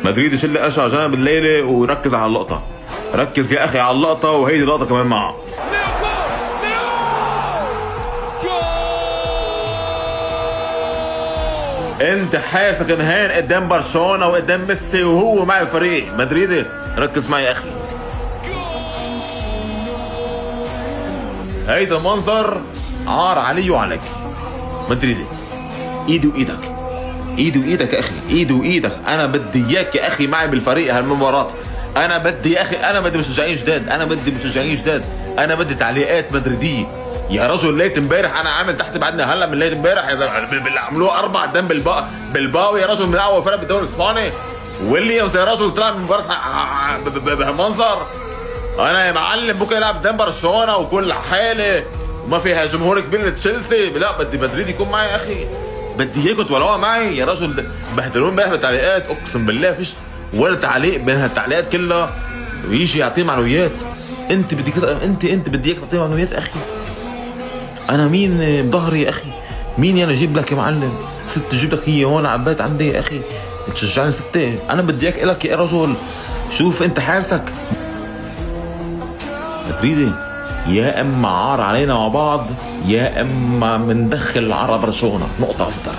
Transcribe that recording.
مدريد شل اشعر جنب الليله وركز على اللقطه. ركز يا اخي على اللقطه، وهيدي اللقطه كمان معها. انت حاسك انهان قدام برشلونه وقدام ميسي وهو مع الفريق مدريدي. ركز معي يا اخي. هيدا المنظر عار علي وعليك مدريدي. ايدي وايدك، ايدي وايدك يا اخي، ايدي وايدك. انا بدي اياك يا اخي معي بالفريق هالمباراه. انا بدي يا اخي، انا بدي مشجعين جداد، انا بدي مشجعين جداد، انا بدي تعليقات مدريديه. يا رجل ليت امبارح انا عامل تحت بعدنا هلا من ليت امبارح اللي عملوه 4 قدام بالباو يا رجل، من اول فرق بالدوري الاسباني. ويليامز يا رجل طلع من المباراه بهالمنظر. انا يا معلم بكره يلعب قدام برشلونه وكل حاله وما فيها جمهور كبير لتشيلسي. لا بدي مدريد يكون معي يا اخي، بدي اياكم تولعوها معي يا رجل. بهدلون امبارح بالتعليقات، اقسم بالله فيش ولا تعليق بين هالتعليقات كلها ويجي يعطيه معنويات. انت بدي اياك تعطيه معنويات يا اخي. انا مين بظهري يا اخي؟ مين انا اجيب لك يا معلم؟ ست اجيب لك هي هون على البيت عندي يا اخي تشجعني ستة؟ انا بدي اياك الك يا رجل. شوف انت حارسك مدريدي، يا اما عار علينا مع بعض يا اما مندخل عرب برشلونه. نقطه اصدر.